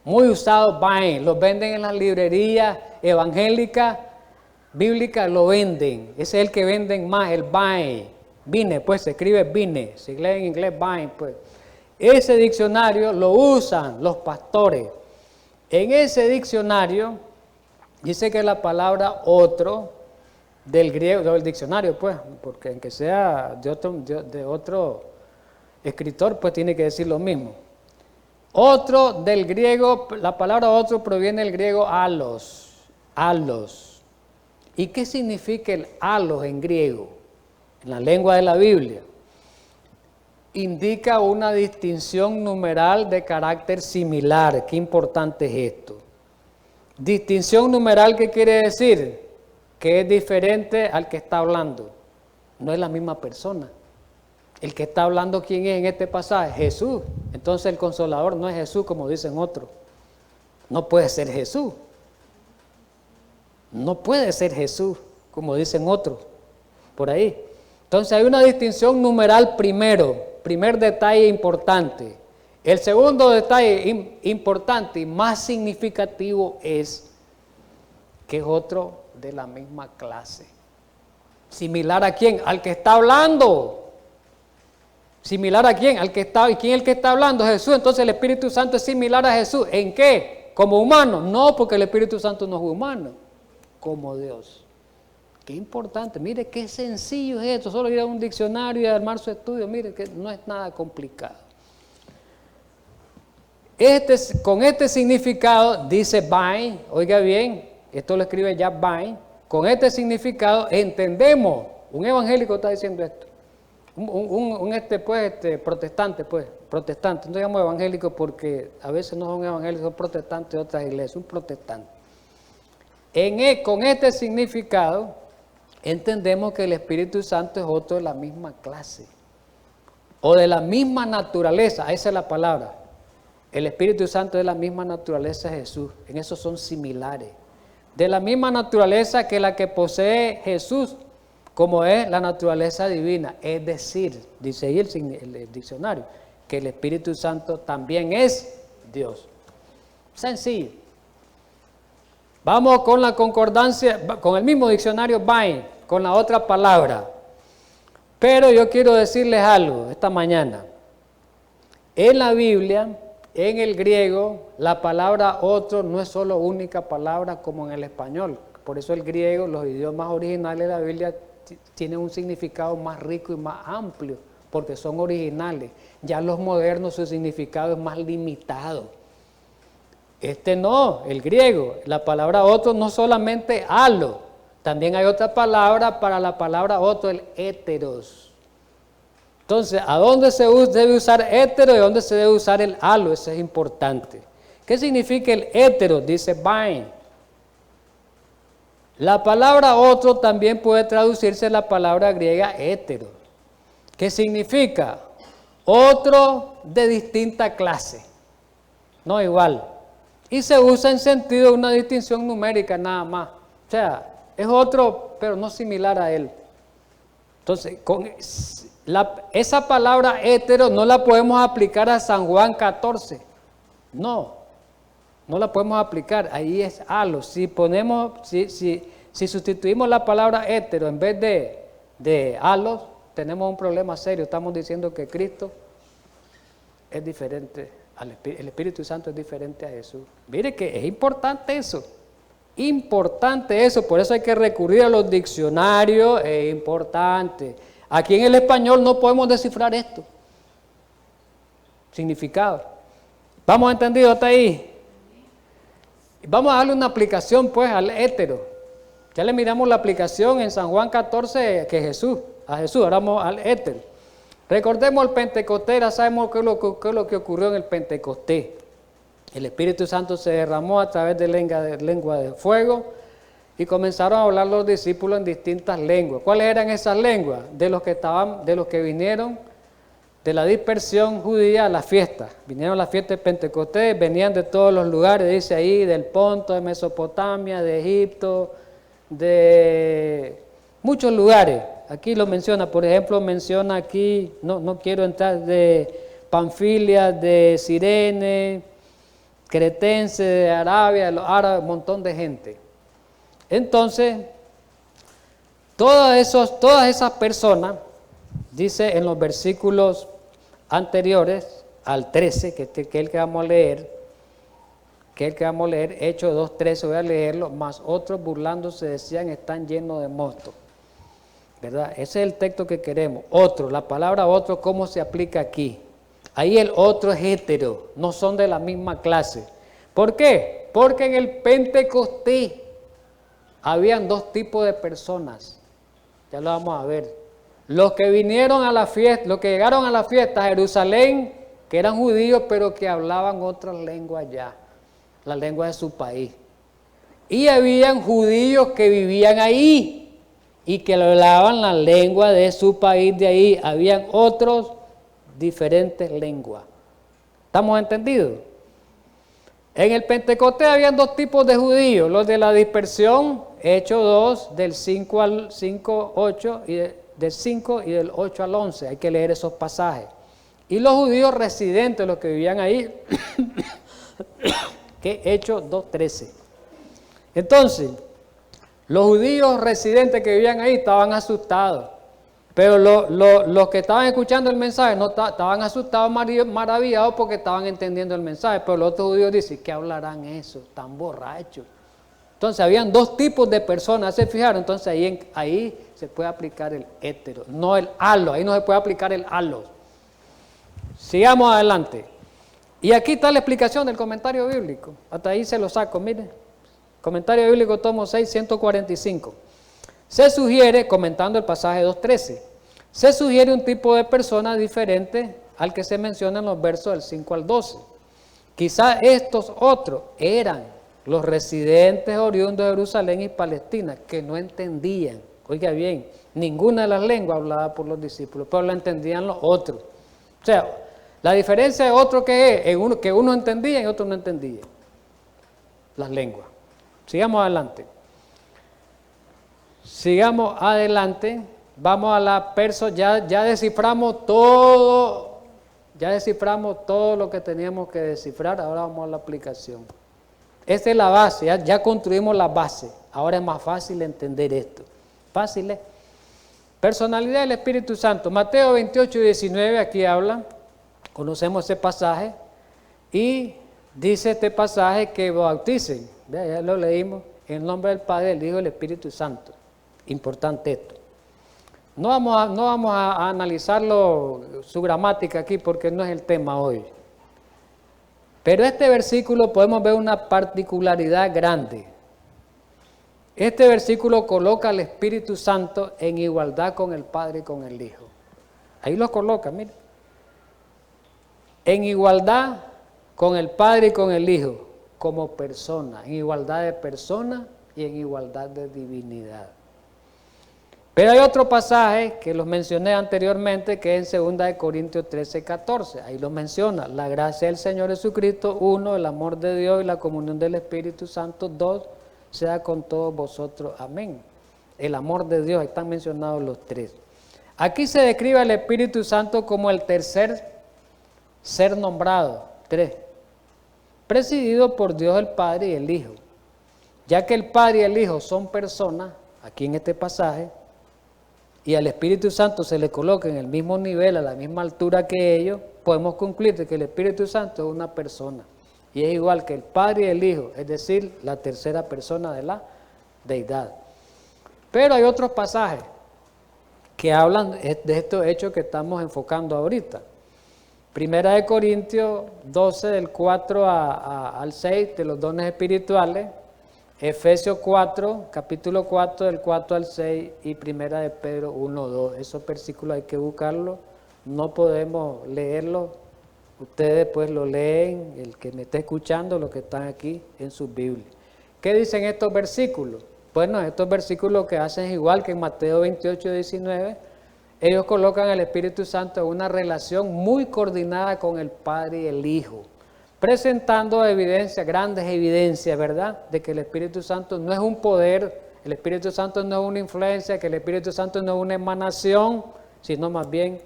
Muy usado Bain, lo venden en las librerías evangélicas, bíblicas, lo venden. Ese es el que venden más, el Bain. Vine, pues se escribe Vine, se lee en inglés Bain, pues. Ese diccionario lo usan los pastores. En ese diccionario dice que la palabra otro del griego, del diccionario, pues, porque aunque sea de otro escritor, pues tiene que decir lo mismo. Otro del griego, la palabra otro proviene del griego alos. ¿Y qué significa el alos en griego? En la lengua de la Biblia. Indica una distinción numeral de carácter similar. Qué importante es esto. Distinción numeral, ¿qué quiere decir? Que es diferente al que está hablando. No es la misma persona. El que está hablando, ¿quién es en este pasaje? Jesús. Entonces el Consolador no es Jesús, como dicen otros. No puede ser Jesús. No puede ser Jesús, como dicen otros. Por ahí. Entonces hay una distinción numeral primero. Primer detalle importante. El segundo detalle importante y más significativo es que es otro de la misma clase. ¿Similar a quién? Al que está hablando. ¿Similar a quién? Al que está. ¿Y quién es el que está hablando? Jesús. Entonces el Espíritu Santo es similar a Jesús. ¿En qué? ¿Como humano? No, porque el Espíritu Santo no es humano. Como Dios. Qué importante, mire qué sencillo es esto, solo ir a un diccionario y armar su estudio, mire que no es nada complicado. Con este significado, dice Bain, oiga bien, esto lo escribe ya Bain, con este significado entendemos, un evangélico está diciendo esto, un protestante, no digamos evangélico porque a veces no son evangélicos, son protestantes de otras iglesias, un protestante. Con este significado, entendemos que el Espíritu Santo es otro de la misma clase o de la misma naturaleza, esa es la palabra. El Espíritu Santo es de la misma naturaleza de Jesús, en eso son similares. De la misma naturaleza que la que posee Jesús, como es la naturaleza divina. Es decir, dice ahí el diccionario, que el Espíritu Santo también es Dios. Sencillo. Vamos con la concordancia, con el mismo diccionario Vine, con la otra palabra. Pero yo quiero decirles algo esta mañana. En la Biblia, en el griego, la palabra otro no es solo única palabra como en el español. Por eso el griego, los idiomas originales de la Biblia tienen un significado más rico y más amplio, porque son originales. Ya los modernos, su significado es más limitado. Este no, el griego, la palabra otro no solamente alo, también hay otra palabra para la palabra otro, el héteros. Entonces, ¿a dónde se debe usar hétero y a dónde se debe usar el alo? Eso es importante. ¿Qué significa el hétero? Dice Vine. La palabra otro también puede traducirse la palabra griega hétero. ¿Qué significa? Otro de distinta clase, no igual. Y se usa en sentido de una distinción numérica nada más. O sea, es otro, pero no similar a él. Entonces, esa palabra hétero no la podemos aplicar a San Juan 14. No la podemos aplicar. Ahí es alo. Si sustituimos la palabra hétero en vez de alos, tenemos un problema serio. Estamos diciendo que Cristo es diferente, el Espíritu Santo es diferente a Jesús. Mire que es importante eso, por eso hay que recurrir a los diccionarios, es importante. Aquí en el español no podemos descifrar esto, significado. ¿Vamos entendido hasta ahí? Vamos a darle una aplicación pues al hétero. Ya le miramos la aplicación en San Juan 14 que a Jesús, ahora vamos al hétero. Recordemos el Pentecostés, ya sabemos qué es lo que ocurrió en el Pentecostés. El Espíritu Santo se derramó a través de lengua de fuego y comenzaron a hablar los discípulos en distintas lenguas. ¿Cuáles eran esas lenguas? De los que vinieron de la dispersión judía a la fiesta. Vinieron a la fiesta de Pentecostés, venían de todos los lugares, dice ahí, del Ponto, de Mesopotamia, de Egipto, de muchos lugares. Aquí lo menciona, por ejemplo, menciona aquí, no quiero entrar, de Panfilia, de Cirene, Cretense, de Arabia, los árabes, un montón de gente. Entonces, todas esas personas, dice en los versículos anteriores al 13, que es el que vamos a leer, Hechos 2:13, voy a leerlo, más otros burlándose decían, están llenos de mosto. ¿Verdad? Ese es el texto que queremos. Otro, la palabra otro, ¿cómo se aplica aquí? Ahí el otro es hétero, no son de la misma clase. ¿Por qué? Porque en el Pentecostés habían dos tipos de personas. Ya lo vamos a ver. Los que vinieron a la fiesta, los que llegaron a la fiesta a Jerusalén, que eran judíos, pero que hablaban otras lenguas ya, la lengua de su país. Y habían judíos que vivían ahí y que hablaban la lengua de su país de ahí. Habían otros diferentes lenguas. ¿Estamos entendidos? En el Pentecostés habían dos tipos de judíos, los de la dispersión, Hechos 2, del 5 al 5, 8, y del 5 y del 8 al 11, hay que leer esos pasajes. Y los judíos residentes, los que vivían ahí, que Hechos 2:13. Entonces, los judíos residentes que vivían ahí estaban asustados, pero los que estaban escuchando el mensaje no estaban asustados, maravillados porque estaban entendiendo el mensaje, pero los otros judíos dicen, ¿qué hablarán eso? Están borrachos. Entonces, habían dos tipos de personas, ¿se fijaron? Entonces, ahí se puede aplicar el hétero, no el halo, ahí no se puede aplicar el halo. Sigamos adelante. Y aquí está la explicación del comentario bíblico, hasta ahí se lo saco, miren. Comentario bíblico, tomo 6, 145. Se sugiere, comentando el pasaje 2.13, se sugiere un tipo de persona diferente al que se menciona en los versos del 5 al 12. Quizá estos otros eran los residentes oriundos de Jerusalén y Palestina, que no entendían, oiga bien, ninguna de las lenguas hablada por los discípulos, pero la entendían los otros. O sea, la diferencia de otro que es, que uno entendía y otro no entendía las lenguas. Sigamos adelante. Vamos a la ya desciframos todo lo que teníamos que descifrar, ahora vamos a la aplicación. Esta es la base, ya construimos la base. Ahora es más fácil entender esto. Fácil, ¿eh? Personalidad del Espíritu Santo. Mateo 28 y 19, aquí habla, conocemos ese pasaje, y dice este pasaje que bauticen, ya lo leímos, en el nombre del Padre, del Hijo y del Espíritu Santo. Importante esto. No vamos a analizarlo, su gramática aquí, porque no es el tema hoy. Pero este versículo podemos ver una particularidad grande. Este versículo coloca al Espíritu Santo en igualdad con el Padre y con el Hijo. Ahí lo coloca, mire. En igualdad con el Padre y con el Hijo, como persona, en igualdad de persona y en igualdad de divinidad. Pero hay otro pasaje que los mencioné anteriormente, que es en 2 Corintios 13, 14. Ahí lo menciona: la gracia del Señor Jesucristo, 1, el amor de Dios y la comunión del Espíritu Santo, 2, sea con todos vosotros. Amén. El amor de Dios, ahí están mencionados los 3. Aquí se describe al Espíritu Santo como el tercer ser nombrado, 3, presidido por Dios el Padre y el Hijo. Ya que el Padre y el Hijo son personas, aquí en este pasaje, y al Espíritu Santo se le coloca en el mismo nivel, a la misma altura que ellos, podemos concluir que el Espíritu Santo es una persona. Y es igual que el Padre y el Hijo, es decir, la tercera persona de la deidad. Pero hay otros pasajes que hablan de estos hechos que estamos enfocando ahorita. 1 Corintios 12, del 4 al 6, de los dones espirituales. Efesios 4, capítulo 4, del 4 al 6, y 1 de Pedro 1, 2. Esos versículos hay que buscarlos, no podemos leerlos. Ustedes pues lo leen, el que me esté escuchando, los que están aquí en sus Biblias. ¿Qué dicen estos versículos? Bueno, estos versículos que hacen igual que en Mateo 28, 19, ellos colocan al Espíritu Santo en una relación muy coordinada con el Padre y el Hijo, presentando evidencias, grandes evidencias, ¿verdad?, de que el Espíritu Santo no es un poder, el Espíritu Santo no es una influencia, que el Espíritu Santo no es una emanación, sino más bien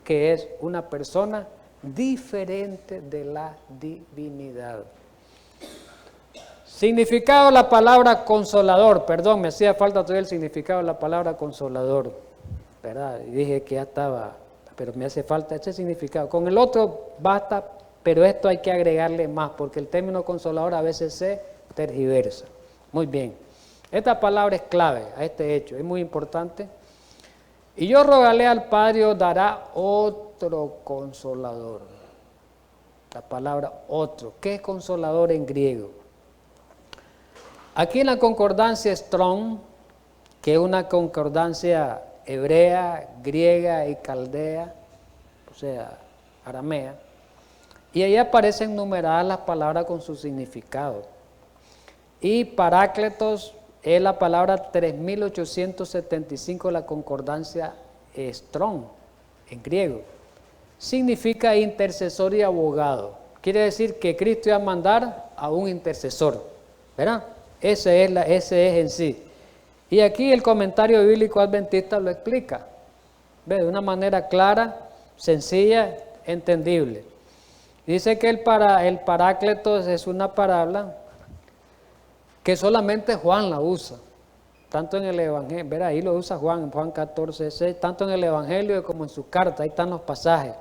que es una persona diferente de la divinidad. Significado de la palabra consolador, perdón, me hacía falta todavía el significado de la palabra consolador, ¿verdad? Y dije que ya estaba, pero me hace falta ese significado. Con el otro basta, pero esto hay que agregarle más, porque el término consolador a veces se tergiversa. Muy bien, esta palabra es clave a este hecho, es muy importante. Y yo rogaré al Padre, os dará otro consolador. La palabra otro. ¿Qué es consolador en griego? Aquí en la concordancia Strong, que es una concordancia hebrea, griega y caldea, o sea, aramea, y ahí aparecen numeradas las palabras con su significado. Y parácletos es la palabra 3875, la concordancia Strong, en griego. Significa intercesor y abogado. Quiere decir que Cristo iba a mandar a un intercesor, ¿verdad? Ese es en sí. Y aquí el comentario bíblico adventista lo explica, ¿ve?, de una manera clara, sencilla, entendible. Dice que el parácletos es una palabra que solamente Juan la usa, tanto en el Evangelio, verá, ahí lo usa Juan, en Juan 14, 6, tanto en el Evangelio como en sus cartas, ahí están los pasajes,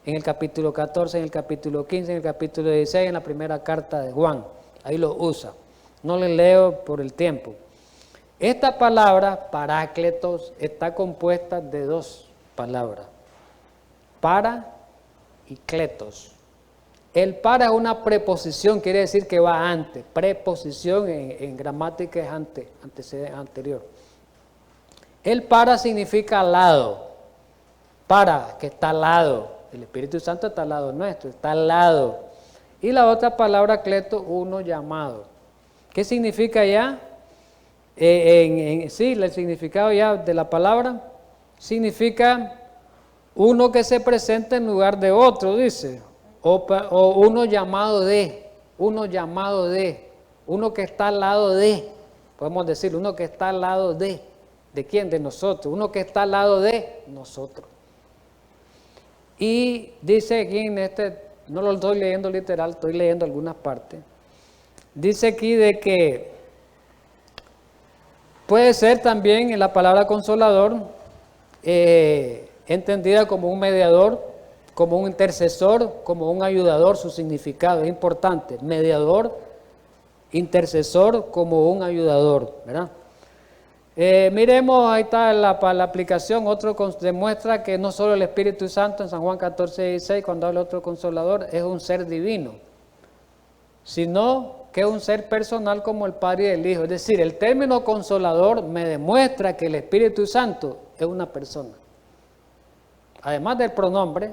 en el capítulo 14, en el capítulo 15, en el capítulo 16, en la primera carta de Juan, ahí lo usa. No les leo por el tiempo. Esta palabra, parácletos, está compuesta de dos palabras, para y kletos. El para es una preposición, quiere decir que va antes. Preposición en gramática es anterior. El para significa al lado. Para, que está al lado. El Espíritu Santo está al lado nuestro, está al lado. Y la otra palabra, kleto, uno llamado. ¿Qué significa ya? Sí, el significado ya de la palabra significa uno que se presenta en lugar de otro, dice. O uno llamado de, uno que está al lado de, podemos decir, uno que está al lado ¿de quién? De nosotros, uno que está al lado de nosotros. Y dice aquí en no lo estoy leyendo literal, estoy leyendo algunas partes, Dice aquí de que puede ser también la palabra consolador entendida como un mediador, como un intercesor, como un ayudador. Su significado es importante: mediador, intercesor, como un ayudador, ¿verdad? Miremos, ahí está la aplicación. Otro demuestra que no solo el Espíritu Santo, en San Juan 14:16, cuando habla otro consolador, es un ser divino, sino que es un ser personal como el Padre y el Hijo. Es decir, el término consolador me demuestra que el Espíritu Santo es una persona. Además del pronombre,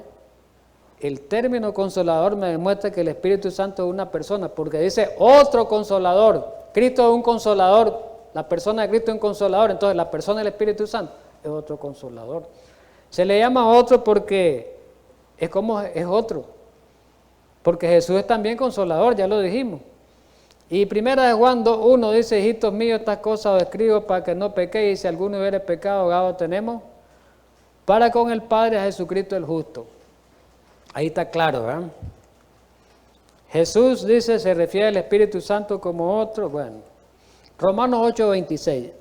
el término consolador me demuestra que el Espíritu Santo es una persona, porque dice otro consolador. Cristo es un consolador, la persona de Cristo es un consolador, entonces la persona del Espíritu Santo es otro consolador. Se le llama otro porque es otro, porque Jesús es también consolador, ya lo dijimos. Y primera de Juan 2:1 dice: hijitos míos, estas cosas os escribo para que no pequéis, y si alguno hubiere pecado, abogado tenemos para con el Padre, a Jesucristo el justo. Ahí está claro, ¿verdad? Jesús dice, se refiere al Espíritu Santo como otro. Bueno, Romanos 8:26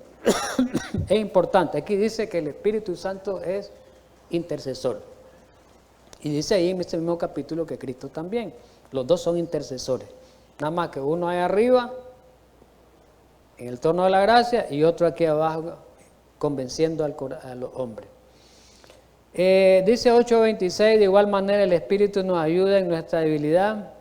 es importante. Aquí dice que el Espíritu Santo es intercesor. Y dice ahí en este mismo capítulo que Cristo también. Los dos son intercesores. Nada más que uno ahí arriba, en el trono de la gracia, y otro aquí abajo, convenciendo a los hombres. Dice 8:26, de igual manera el Espíritu nos ayuda en nuestra debilidad,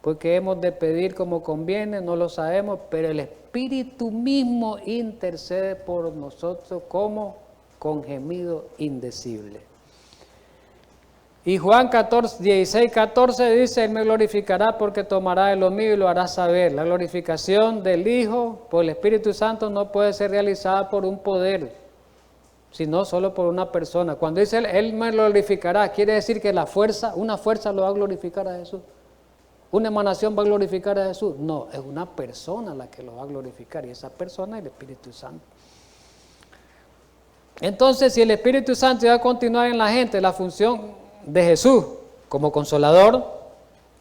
porque hemos de pedir como conviene, no lo sabemos, pero el Espíritu mismo intercede por nosotros como con gemido indecible. Y Juan 16:14 dice: Él me glorificará porque tomará de lo mío y lo hará saber. La glorificación del Hijo por el Espíritu Santo no puede ser realizada por un poder, sino solo por una persona. Cuando dice Él me glorificará, quiere decir que una fuerza lo va a glorificar a Jesús. ¿Una emanación va a glorificar a Jesús? No, es una persona la que lo va a glorificar, y esa persona es el Espíritu Santo. Entonces, si el Espíritu Santo va a continuar en la gente, la función de Jesús como consolador,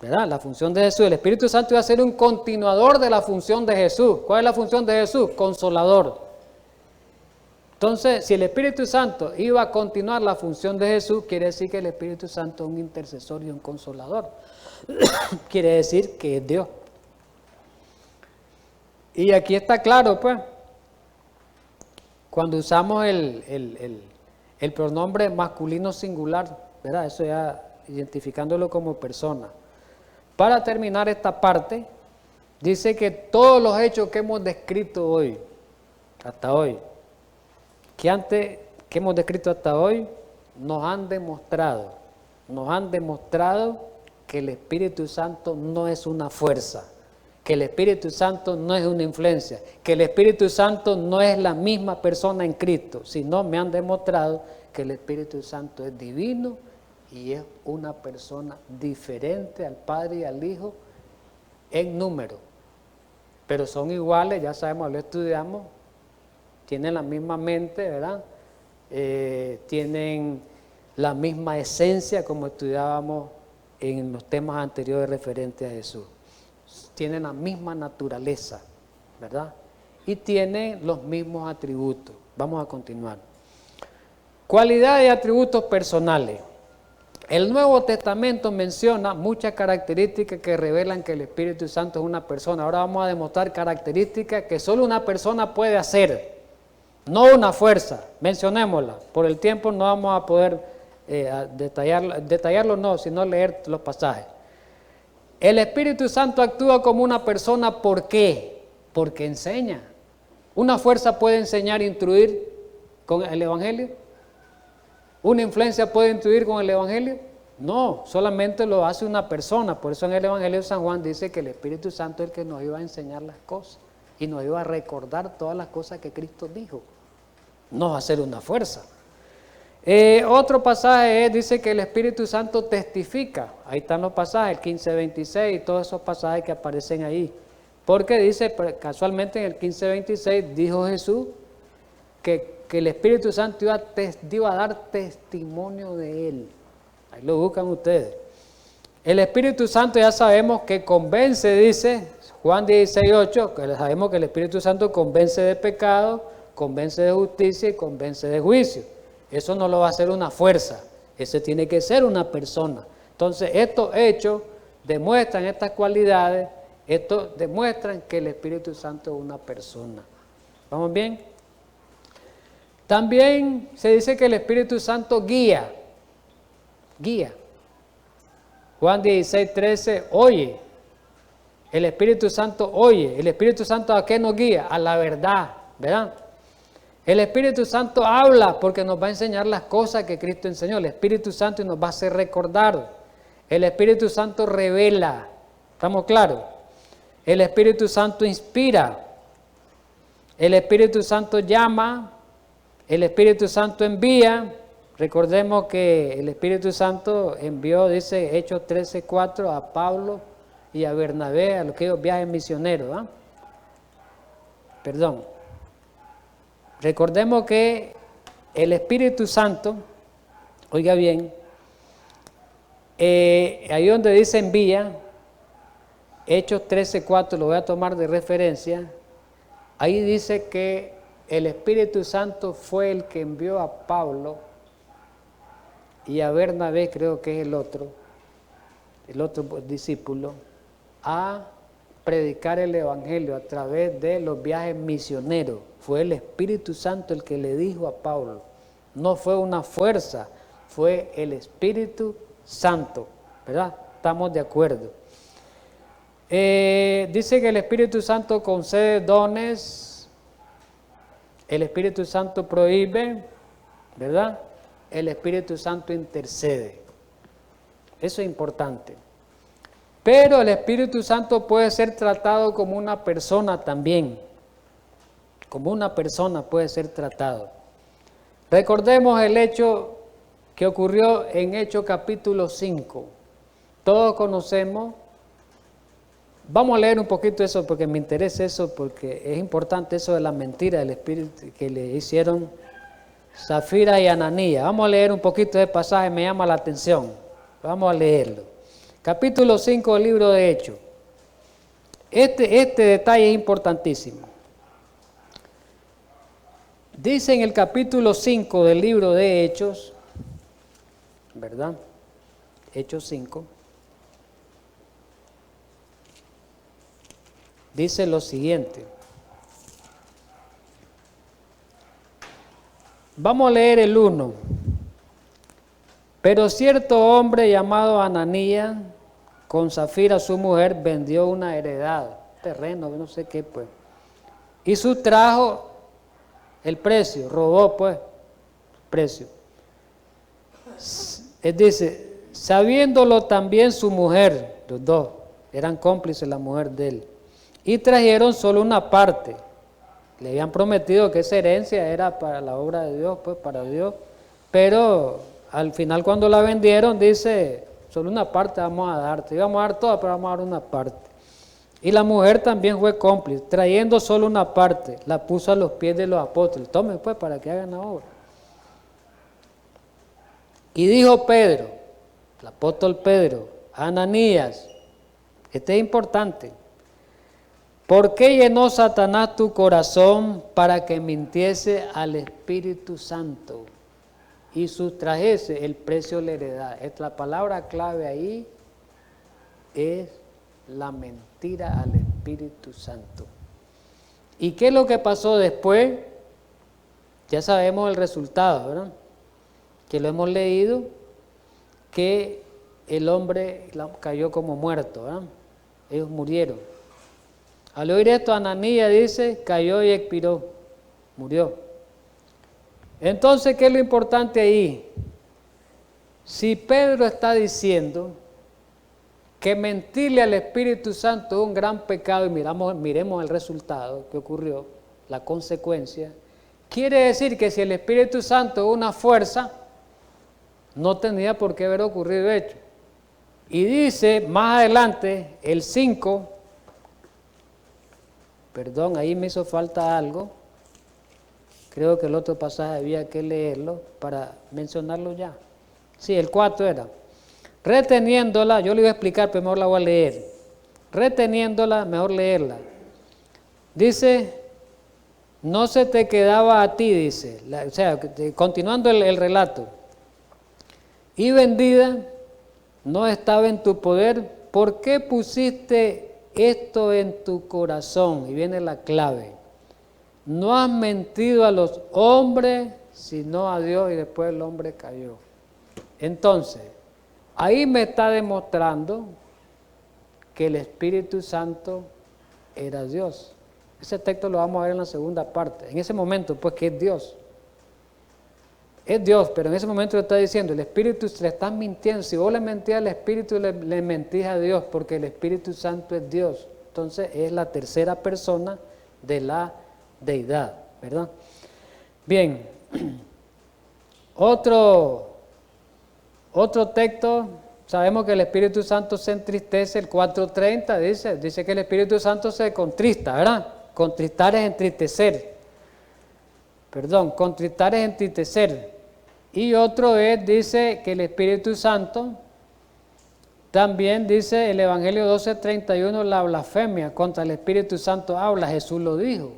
¿verdad? La función de Jesús, el Espíritu Santo va a ser un continuador de la función de Jesús. ¿Cuál es la función de Jesús? Consolador. Entonces, si el Espíritu Santo iba a continuar la función de Jesús, quiere decir que el Espíritu Santo es un intercesor y un consolador. Quiere decir que es Dios. Y aquí está claro, pues, cuando usamos el pronombre masculino singular, ¿verdad? Eso ya identificándolo como persona. Para terminar esta parte, dice que todos los hechos que hemos descrito hoy, hasta hoy, que hemos descrito hasta hoy, nos han demostrado que el Espíritu Santo no es una fuerza, que el Espíritu Santo no es una influencia, que el Espíritu Santo no es la misma persona en Cristo, sino me han demostrado que el Espíritu Santo es divino y es una persona diferente al Padre y al Hijo en número, pero son iguales, ya sabemos, lo estudiamos, tienen la misma mente, ¿verdad? Tienen la misma esencia, como estudiábamos en los temas anteriores referentes a Jesús. Tienen la misma naturaleza, ¿verdad? Y tienen los mismos atributos. Vamos a continuar. Cualidades y atributos personales. El Nuevo Testamento menciona muchas características que revelan que el Espíritu Santo es una persona. Ahora vamos a demostrar características que solo una persona puede hacer, no una fuerza. Mencionémosla. Por el tiempo no vamos a poder detallarlo no, sino leer los pasajes. El Espíritu Santo actúa como una persona, ¿por qué? Porque enseña. ¿Una fuerza puede enseñar e instruir con el Evangelio? ¿Una influencia puede instruir con el Evangelio? No, solamente lo hace una persona. Por eso en el Evangelio de San Juan dice que el Espíritu Santo es el que nos iba a enseñar las cosas y nos iba a recordar todas las cosas que Cristo dijo. No va a ser una fuerza. Otro pasaje dice que el Espíritu Santo testifica. Ahí están los pasajes, el 15:26 y todos esos pasajes que aparecen ahí. Porque dice, casualmente en el 15:26 dijo Jesús que el Espíritu Santo iba a dar testimonio de Él. Ahí lo buscan ustedes. El Espíritu Santo ya sabemos que convence, dice Juan 16:8, que sabemos que el Espíritu Santo convence de pecado, convence de justicia y convence de juicio. Eso no lo va a hacer una fuerza, ese tiene que ser una persona. Entonces, estos hechos demuestran estas cualidades, estos demuestran que el Espíritu Santo es una persona. ¿Vamos bien? También se dice que el Espíritu Santo guía. Juan 16:13, oye. El Espíritu Santo oye. ¿El Espíritu Santo a qué nos guía? A la verdad, ¿verdad? El Espíritu Santo habla porque nos va a enseñar las cosas que Cristo enseñó. El Espíritu Santo nos va a hacer recordar. El Espíritu Santo revela. ¿Estamos claros? El Espíritu Santo inspira. El Espíritu Santo llama. El Espíritu Santo envía. Recordemos que el Espíritu Santo envió, dice Hechos 13:4, a Pablo y a Bernabé a aquellos viajes misioneros. Perdón. Recordemos que el Espíritu Santo, oiga bien, ahí donde dice envía, Hechos 13:4, lo voy a tomar de referencia, ahí dice que el Espíritu Santo fue el que envió a Pablo y a Bernabé, creo que es el otro discípulo, a predicar el Evangelio a través de los viajes misioneros. Fue el Espíritu Santo el que le dijo a Pablo, no fue una fuerza, fue el Espíritu Santo, ¿verdad? Estamos de acuerdo. Dice que el Espíritu Santo concede dones, el Espíritu Santo prohíbe, ¿verdad? El Espíritu Santo intercede. Eso es importante. Pero el Espíritu Santo puede ser tratado como una persona también. Como una persona puede ser tratado. Recordemos el hecho que ocurrió en Hechos capítulo 5. Todos conocemos. Vamos a leer un poquito eso porque me interesa eso, porque es importante eso de la mentira del Espíritu que le hicieron Zafira y Ananías. Vamos a leer un poquito de pasaje, me llama la atención. Vamos a leerlo. Capítulo 5 del libro de Hechos. Este detalle es importantísimo. Dice en el capítulo 5 del libro de Hechos, ¿verdad? Hechos 5. Dice lo siguiente. Vamos a leer el 1. Pero cierto hombre llamado Ananías, con Zafira su mujer, vendió una heredad, terreno, no sé qué pues, y sustrajo el precio, robó pues, precio. Él dice, sabiéndolo también su mujer, los dos, eran cómplices la mujer de él, y trajeron solo una parte. Le habían prometido que esa herencia era para la obra de Dios, pues para Dios, pero al final cuando la vendieron dice, solo una parte vamos a darte, íbamos a dar toda, pero vamos a dar una parte. Y la mujer también fue cómplice, trayendo solo una parte, la puso a los pies de los apóstoles, tomen pues para que hagan la obra. Y dijo Pedro, el apóstol Pedro, Ananías, este es importante, ¿por qué llenó Satanás tu corazón para que mintiese al Espíritu Santo y sustrajese el precio de la heredad? La palabra clave ahí es la mentira al Espíritu Santo. ¿Y qué es lo que pasó después? Ya sabemos el resultado, ¿verdad? Que lo hemos leído, que el hombre cayó como muerto, ¿verdad? Ellos murieron. Al oír esto, Ananías dice, cayó y expiró, murió. Entonces, ¿qué es lo importante ahí? Si Pedro está diciendo que mentirle al Espíritu Santo es un gran pecado, y miremos el resultado que ocurrió, la consecuencia, quiere decir que si el Espíritu Santo es una fuerza, no tendría por qué haber ocurrido hecho. Y dice más adelante, el 5, perdón, ahí me hizo falta algo, creo que el otro pasaje había que leerlo para mencionarlo ya. Sí, el 4 era. Reteniéndola, yo le voy a explicar, pero mejor la voy a leer. reteniéndola, mejor leerla. Dice, no se te quedaba a ti, dice, o sea, continuando el relato, y vendida no estaba en tu poder, ¿por qué pusiste esto en tu corazón? Y viene la clave, no has mentido a los hombres, sino a Dios, y después el hombre cayó. Entonces, ahí me está demostrando que el Espíritu Santo era Dios. Ese texto lo vamos a ver en la segunda parte. En ese momento, pues, que es Dios. Es Dios, pero en ese momento le está diciendo, el Espíritu, le estás mintiendo. Si vos le mentís al Espíritu, le mentís a Dios, porque el Espíritu Santo es Dios. Entonces, es la tercera persona de la deidad, ¿verdad? Bien, otro texto, sabemos que el Espíritu Santo se entristece, el 4:30 dice que el Espíritu Santo se contrista, ¿verdad? Contristar es entristecer. Contristar es entristecer. Y otro dice que el Espíritu Santo, también dice el Evangelio 12:31, la blasfemia contra el Espíritu Santo habla, Jesús lo dijo,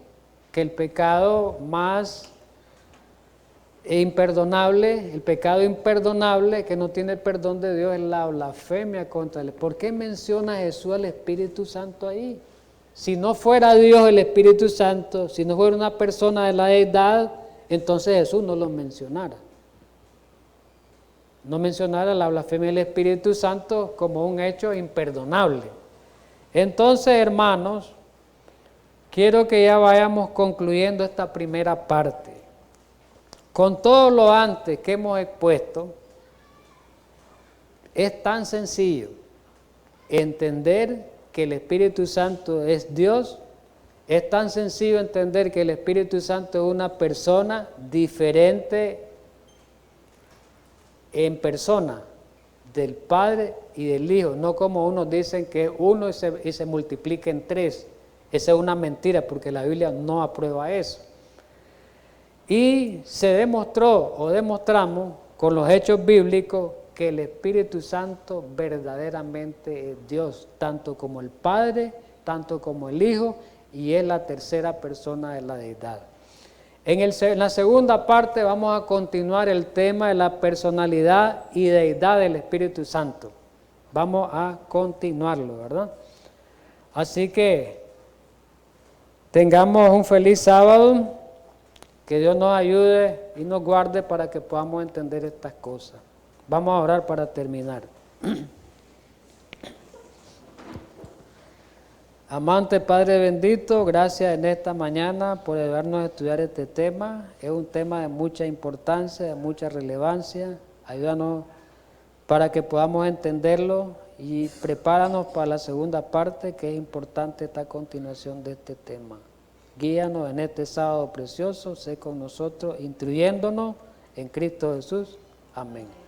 que el pecado más imperdonable, el pecado imperdonable que no tiene el perdón de Dios es la blasfemia contra él. ¿Por qué menciona Jesús al Espíritu Santo ahí? Si no fuera Dios el Espíritu Santo, si no fuera una persona de la deidad, entonces Jesús no lo mencionara. No mencionara la blasfemia del Espíritu Santo como un hecho imperdonable. Entonces, hermanos, quiero que ya vayamos concluyendo esta primera parte. Con todo lo antes que hemos expuesto, es tan sencillo entender que el Espíritu Santo es Dios, es tan sencillo entender que el Espíritu Santo es una persona diferente en persona del Padre y del Hijo, no como unos dicen que es uno y se multiplica en tres. Esa es una mentira porque la Biblia no aprueba eso. Y se demostró o demostramos con los hechos bíblicos que el Espíritu Santo verdaderamente es Dios, tanto como el Padre, tanto como el Hijo, y es la tercera persona de la deidad. En la segunda parte vamos a continuar el tema de la personalidad y deidad del Espíritu Santo. Vamos a continuarlo, ¿verdad? Así que tengamos un feliz sábado. Que Dios nos ayude y nos guarde para que podamos entender estas cosas. Vamos a orar para terminar. Amante Padre bendito, gracias en esta mañana por ayudarnos a estudiar este tema. Es un tema de mucha importancia, de mucha relevancia. Ayúdanos para que podamos entenderlo y prepáranos para la segunda parte, que es importante esta continuación de este tema. Guíanos en este sábado precioso, sé con nosotros, instruyéndonos en Cristo Jesús. Amén.